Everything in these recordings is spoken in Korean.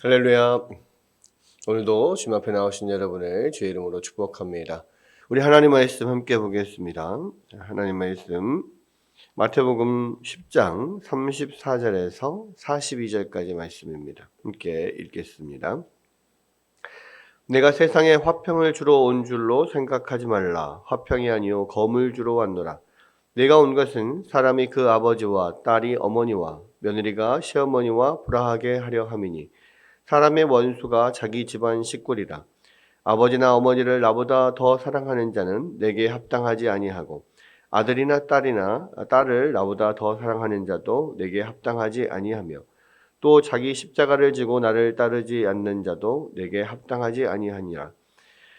할렐루야. 오늘도 주님 앞에 나오신 여러분을 주의 이름으로 축복합니다. 우리 하나님 말씀 함께 보겠습니다. 하나님 말씀 마태복음 10장 34절에서 42절까지 말씀입니다. 함께 읽겠습니다. 내가 세상에 화평을 주러 온 줄로 생각하지 말라. 화평이 아니요 검을 주러 왔노라. 내가 온 것은 사람이 그 아버지와 딸이 어머니와 며느리가 시어머니와 불화하게 하려 함이니 사람의 원수가 자기 집안 식구리라. 아버지나 어머니를 나보다 더 사랑하는 자는 내게 합당하지 아니하고 아들이나 딸이나 딸을 나보다 더 사랑하는 자도 내게 합당하지 아니하며 또 자기 십자가를 지고 나를 따르지 않는 자도 내게 합당하지 아니하니라.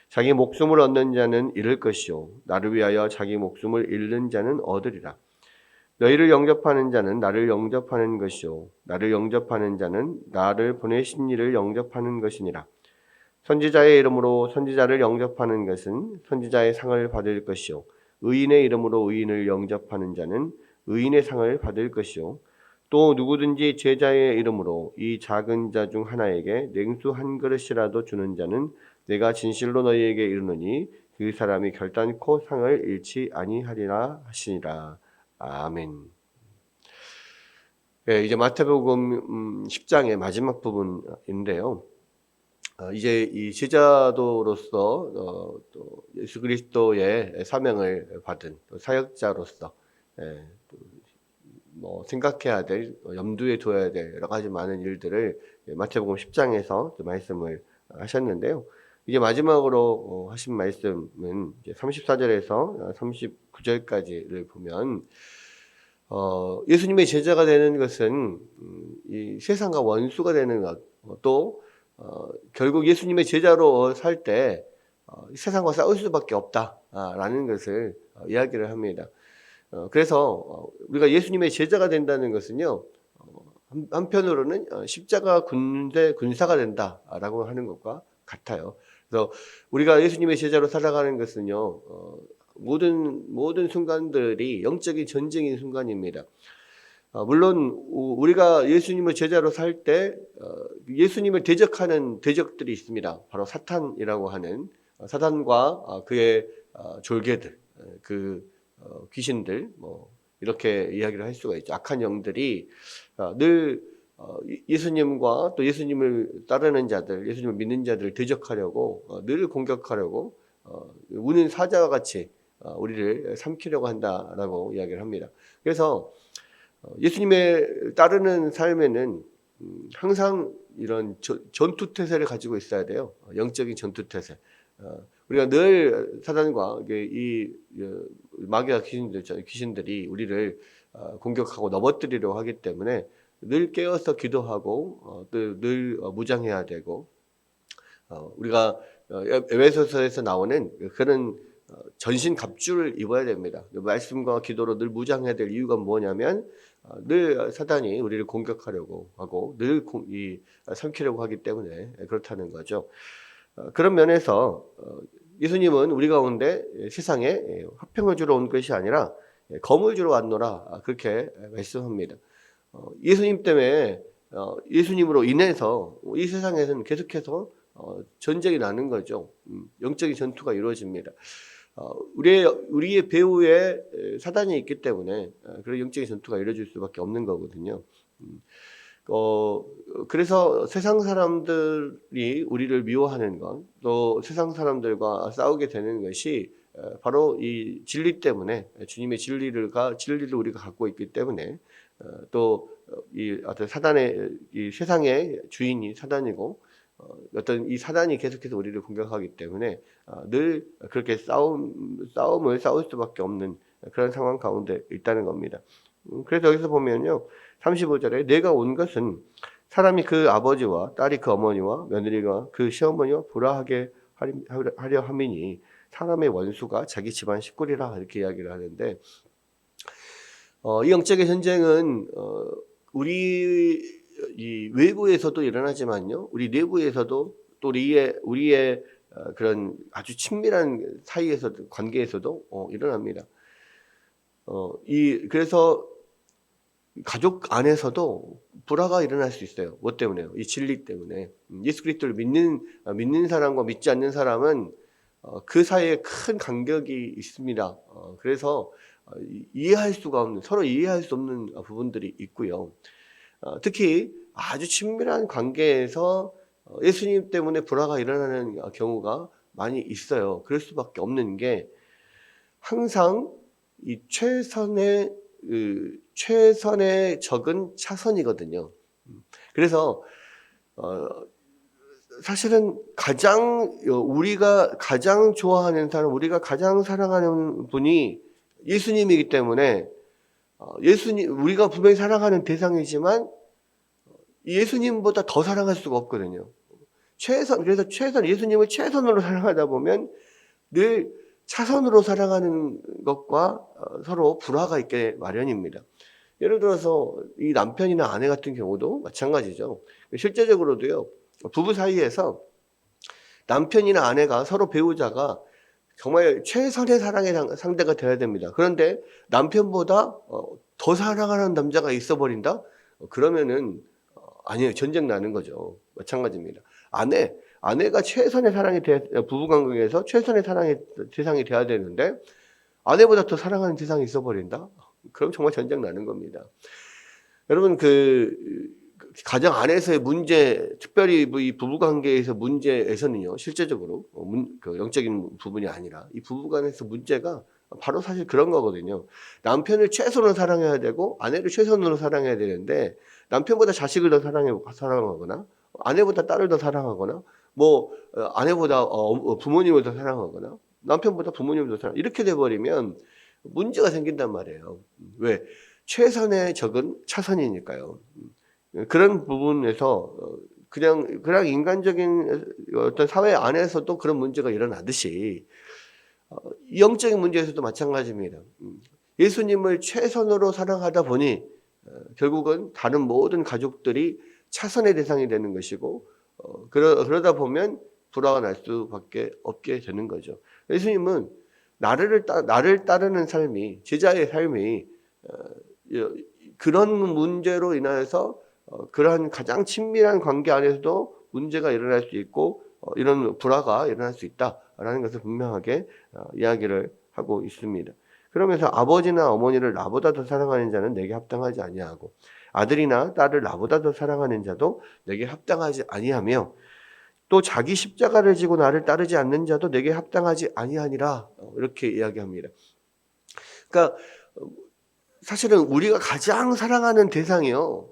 자기 목숨을 얻는 자는 잃을 것이요 나를 위하여 자기 목숨을 잃는 자는 얻으리라. 너희를 영접하는 자는 나를 영접하는 것이요 나를 영접하는 자는 나를 보내신 이를 영접하는 것이니라. 선지자의 이름으로 선지자를 영접하는 것은 선지자의 상을 받을 것이요 의인의 이름으로 의인을 영접하는 자는 의인의 상을 받을 것이요 또 누구든지 제자의 이름으로 이 작은 자 중 하나에게 냉수 한 그릇이라도 주는 자는 내가 진실로 너희에게 이르노니 그 사람이 결단코 상을 잃지 아니하리라 하시니라. 아멘. 네, 이제 마태복음 10장의 마지막 부분인데요. 이제 이 제자도로서 또 예수 그리스도의 사명을 받은 사역자로서 뭐 생각해야 될, 염두에 둬야 될 여러 가지 많은 일들을 마태복음 10장에서 말씀을 하셨는데요. 이제 마지막으로 하신 말씀은 이제 34절에서 39절까지를 보면 예수님의 제자가 되는 것은 이 세상과 원수가 되는 것, 또 결국 예수님의 제자로 살 때 세상과 싸울 수밖에 없다라는 것을 이야기를 합니다. 그래서 우리가 예수님의 제자가 된다는 것은요, 한편으로는 십자가 군사가 된다라고 하는 것과 같아요. 그래서 우리가 예수님의 제자로 살아가는 것은요, 모든 순간들이 영적인 전쟁인 순간입니다. 물론 우리가 예수님을 제자로 살 때 예수님을 대적하는 대적들이 있습니다. 바로 사탄이라고 하는 사탄과 그의 졸개들, 그 귀신들, 뭐 이렇게 이야기를 할 수가 있죠. 악한 영들이 늘 예수님과 또 예수님을 따르는 자들, 예수님을 믿는 자들을 대적하려고 늘 공격하려고 우는 사자와 같이 우리를 삼키려고 한다라고 이야기를 합니다. 그래서 예수님의 따르는 삶에는 항상 이런 전투태세를 가지고 있어야 돼요. 영적인 전투태세. 우리가 늘 사단과 이 마귀와 귀신들이 우리를 공격하고 넘어뜨리려고 하기 때문에 늘 깨어서 기도하고 늘 무장해야 되고 우리가 에베소서에서 나오는 그런 전신 갑주를 입어야 됩니다. 말씀과 기도로 늘 무장해야 될 이유가 뭐냐면 늘 사단이 우리를 공격하려고 하고 늘 삼키려고 하기 때문에 그렇다는 거죠. 그런 면에서 예수님은 우리 가운데 세상에 화평을 주러 온 것이 아니라 검을 주러 왔노라 그렇게 말씀합니다. 예수님 때문에 예수님으로 인해서 이 세상에서는 계속해서 전쟁이 나는 거죠. 영적인 전투가 이루어집니다. 우리의 배후에 사단이 있기 때문에 그런 영적인 전투가 이루어질 수밖에 없는 거거든요. 그래서 세상 사람들이 우리를 미워하는 것, 또 세상 사람들과 싸우게 되는 것이 바로 이 진리 때문에 주님의 진리를 우리가 갖고 있기 때문에 또 이 어떤 사단의 이 세상의 주인이 사단이고 어떤 이 사단이 계속해서 우리를 공격하기 때문에 늘 그렇게 싸움을 싸울 수밖에 없는 그런 상황 가운데 있다는 겁니다. 그래서 여기서 보면요, 35절에 내가 온 것은 사람이 그 아버지와 딸이 그 어머니와 며느리가 그 시어머니와 불화하게 하려 함이니 사람의 원수가 자기 집안 식구리라 이렇게 이야기를 하는데 이 영적의 전쟁은 우리 이 외부에서도 일어나지만요, 우리 내부에서도 또 우리의 그런 아주 친밀한 사이에서도 관계에서도 일어납니다. 그래서 가족 안에서도 불화가 일어날 수 있어요. 뭐 때문에요? 이 진리 때문에. 예수 그리스도를 믿는 사람과 믿지 않는 사람은 그 사이에 큰 간격이 있습니다. 그래서 이해할 수가 없는, 서로 이해할 수 없는 부분들이 있고요. 특히 아주 친밀한 관계에서 예수님 때문에 불화가 일어나는 경우가 많이 있어요. 그럴 수밖에 없는 게 항상 이 최선의 적은 차선이거든요. 그래서 사실은 우리가 가장 좋아하는 사람, 우리가 가장 사랑하는 분이 예수님이기 때문에 우리가 분명히 사랑하는 대상이지만 예수님보다 더 사랑할 수가 없거든요. 그래서 예수님을 최선으로 사랑하다 보면 늘 차선으로 사랑하는 것과 서로 불화가 있게 마련입니다. 예를 들어서 이 남편이나 아내 같은 경우도 마찬가지죠. 실제적으로도요, 부부 사이에서 남편이나 아내가 서로 배우자가 정말 최선의 사랑의 상대가 되어야 됩니다. 그런데 남편보다 더 사랑하는 남자가 있어 버린다? 그러면은 아니에요. 전쟁 나는 거죠. 마찬가지입니다. 아내가 최선의 부부 관계에서 최선의 사랑의 대상이 돼야 되는데 아내보다 더 사랑하는 대상이 있어 버린다? 그럼 정말 전쟁 나는 겁니다. 여러분, 가정 안에서의 문제, 특별히 이 부부 관계에서 문제에서는요, 실제적으로 영적인 부분이 아니라 이 부부 간에서 문제가 바로 사실 그런 거거든요. 남편을 최선으로 사랑해야 되고 아내를 최선으로 사랑해야 되는데 남편보다 자식을 더 사랑하거나 아내보다 딸을 더 사랑하거나 아내보다 부모님을 더 사랑하거나 남편보다 부모님을 더 사랑, 이렇게 돼버리면 문제가 생긴단 말이에요. 왜? 최선의 적은 차선이니까요. 그런 부분에서 그냥 인간적인 어떤 사회 안에서도 그런 문제가 일어나듯이 영적인 문제에서도 마찬가지입니다. 예수님을 최선으로 사랑하다 보니 결국은 다른 모든 가족들이 차선의 대상이 되는 것이고 그러다 보면 불화가 날 수밖에 없게 되는 거죠. 예수님은 나를 따르는 삶이, 제자의 삶이 그런 문제로 인해서 그러한 가장 친밀한 관계 안에서도 문제가 일어날 수 있고 이런 불화가 일어날 수 있다라는 것을 분명하게 이야기를 하고 있습니다. 그러면서 아버지나 어머니를 나보다 더 사랑하는 자는 내게 합당하지 아니하고 아들이나 딸을 나보다 더 사랑하는 자도 내게 합당하지 아니하며 또 자기 십자가를 지고 나를 따르지 않는 자도 내게 합당하지 아니하니라, 이렇게 이야기합니다. 그러니까 사실은 우리가 가장 사랑하는 대상이요,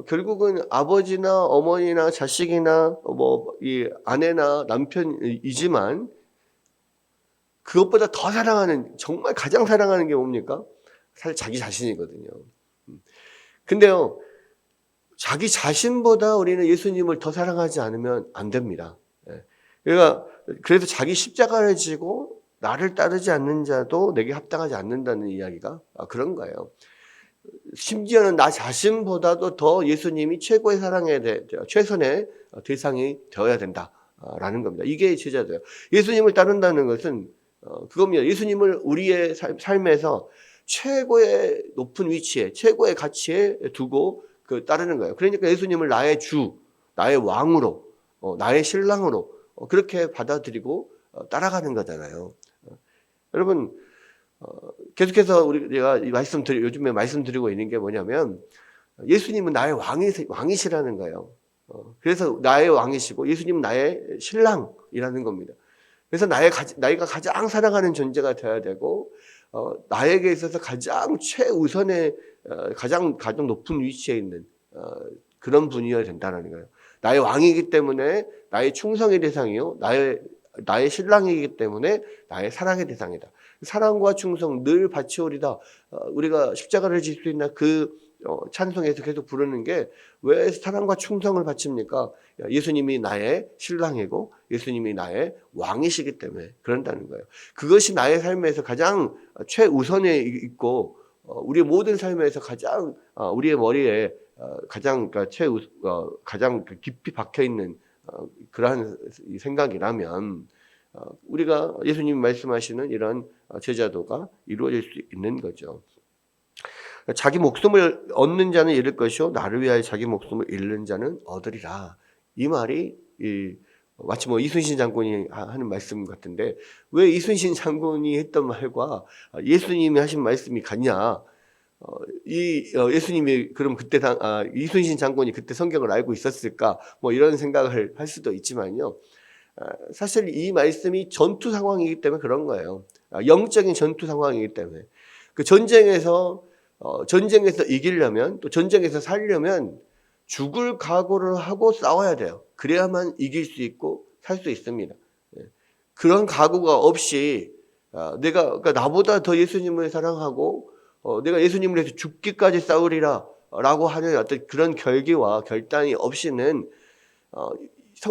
결국은 아버지나 어머니나 자식이나 이 아내나 남편이지만 그것보다 더 사랑하는, 정말 가장 사랑하는 게 뭡니까? 사실 자기 자신이거든요. 근데요, 자기 자신보다 우리는 예수님을 더 사랑하지 않으면 안 됩니다. 그래서 자기 십자가를 지고 나를 따르지 않는 자도 내게 합당하지 않는다는 이야기가 그런 거예요. 심지어는 나 자신보다도 더 예수님이 최고의 최선의 대상이 되어야 된다라는 겁니다. 이게 제자도요. 예수님을 따른다는 것은 그겁니다. 예수님을 우리의 삶에서 최고의 높은 위치에, 최고의 가치에 두고 따르는 거예요. 그러니까 예수님을 나의 주, 나의 왕으로, 나의 신랑으로 그렇게 받아들이고 따라가는 거잖아요. 여러분, 계속해서 제가 요즘에 말씀드리고 있는 게 뭐냐면 예수님은 나의 왕이시라는 거예요. 그래서 나의 왕이시고 예수님은 나의 신랑이라는 겁니다. 그래서 나이가 가장 사랑하는 존재가 되어야 되고 나에게 있어서 가장 최우선의 가장 높은 위치에 있는 그런 분이어야 된다는 거예요. 나의 왕이기 때문에 나의 충성의 대상이요, 나의 신랑이기 때문에 나의 사랑의 대상이다. 사랑과 충성 늘 바치오리다. 우리가 십자가를 질 수 있나 찬송에서 계속 부르는 게 왜 사랑과 충성을 바칩니까? 예수님이 나의 신랑이고 예수님이 나의 왕이시기 때문에 그런다는 거예요. 그것이 나의 삶에서 가장 최우선에 있고 우리 모든 삶에서 가장 우리의 머리에 가장 가장 깊이 박혀 있는 그러한 생각이라면 우리가 예수님이 말씀하시는 이런 제자도가 이루어질 수 있는 거죠. 자기 목숨을 얻는 자는 잃을 것이요 나를 위하여 자기 목숨을 잃는 자는 얻으리라. 이 말이 마치 뭐 이순신 장군이 하는 말씀 같은데 왜 이순신 장군이 했던 말과 예수님이 하신 말씀이 같냐? 예수님이 그럼 그때 이순신 장군이 그때 성경을 알고 있었을까? 뭐 이런 생각을 할 수도 있지만요. 사실 이 말씀이 전투 상황이기 때문에 그런 거예요. 영적인 전투 상황이기 때문에 그 전쟁에서 이기려면 또 전쟁에서 살려면 죽을 각오를 하고 싸워야 돼요. 그래야만 이길 수 있고 살 수 있습니다. 그런 각오가 없이 그러니까 나보다 더 예수님을 사랑하고 내가 예수님을 위해서 죽기까지 싸우리라 라고 하는 어떤 그런 결기와 결단이 없이는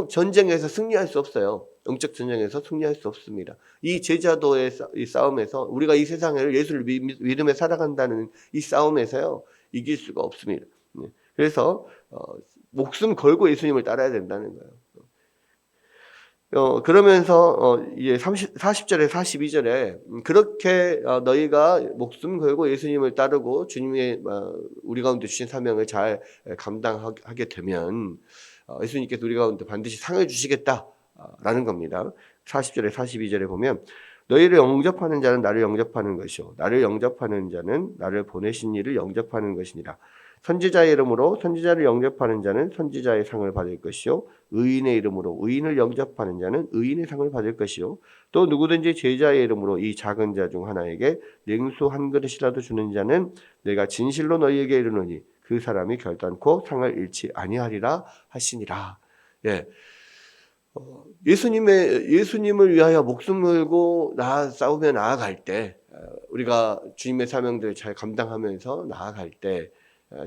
전쟁에서 승리할 수 없어요. 영적 전쟁에서 승리할 수 없습니다. 이 제자도의 이 싸움에서 우리가 이 세상을 예수를 믿으며 살아간다는 이 싸움에서요 이길 수가 없습니다. 그래서 목숨 걸고 예수님을 따라야 된다는 거예요. 그러면서 이제 40절에 42절에 그렇게 너희가 목숨 걸고 예수님을 따르고 주님의 우리 가운데 주신 사명을 잘 감당하게 되면 예수님께서 우리 가운데 반드시 상을 주시겠다라는 겁니다. 40절에 42절에 보면 너희를 영접하는 자는 나를 영접하는 것이요 나를 영접하는 자는 나를 보내신 이를 영접하는 것이니라. 선지자의 이름으로 선지자를 영접하는 자는 선지자의 상을 받을 것이요 의인의 이름으로 의인을 영접하는 자는 의인의 상을 받을 것이요 또 누구든지 제자의 이름으로 이 작은 자 중 하나에게 냉수 한 그릇이라도 주는 자는 내가 진실로 너희에게 이르노니 그 사람이 결단코 상을 잃지 아니하리라 하시니라. 예. 예수님을 위하여 목숨 걸고 싸우며 나아갈 때 우리가 주님의 사명들을 잘 감당하면서 나아갈 때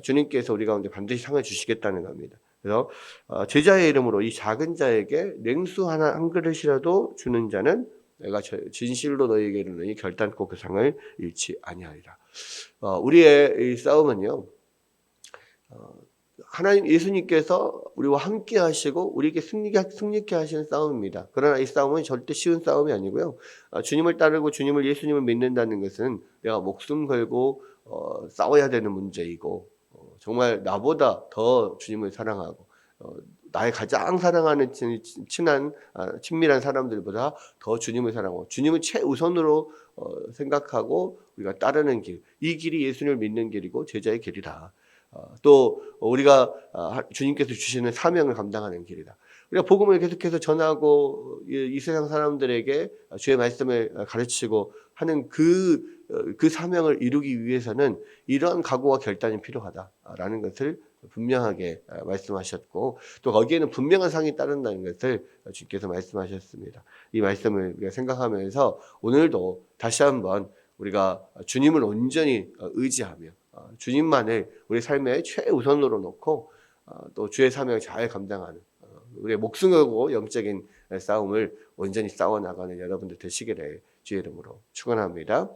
주님께서 우리 가운데 반드시 상을 주시겠다는 겁니다. 그래서 제자의 이름으로 이 작은 자에게 냉수 한 그릇이라도 주는 자는 내가 진실로 너희에게 이르노니 결단코 그 상을 잃지 아니하리라. 우리의 이 싸움은요. 하나님 예수님께서 우리와 함께 하시고 우리에게 승리케 하시는 싸움입니다. 그러나 이 싸움은 절대 쉬운 싸움이 아니고요. 주님을 따르고 예수님을 믿는다는 것은 내가 목숨 걸고 싸워야 되는 문제이고 정말 나보다 더 주님을 사랑하고 나의 가장 사랑하는 친밀한 사람들보다 더 주님을 사랑하고 주님을 최우선으로 생각하고 우리가 따르는 길, 이 길이 예수님을 믿는 길이고 제자의 길이다. 또 우리가 주님께서 주시는 사명을 감당하는 길이다. 우리가 복음을 계속해서 전하고 이 세상 사람들에게 주의 말씀을 가르치고 하는 그 사명을 이루기 위해서는 이러한 각오와 결단이 필요하다라는 것을 분명하게 말씀하셨고 또 거기에는 분명한 상이 따른다는 것을 주께서 말씀하셨습니다. 이 말씀을 우리가 생각하면서 오늘도 다시 한번 우리가 주님을 온전히 의지하며 주님만을 우리 삶의 최우선으로 놓고 또 주의 사명을 잘 감당하는 우리의 목숨 걸고 영적인 싸움을 온전히 싸워나가는 여러분들 되시기를 주의 이름으로 축원합니다.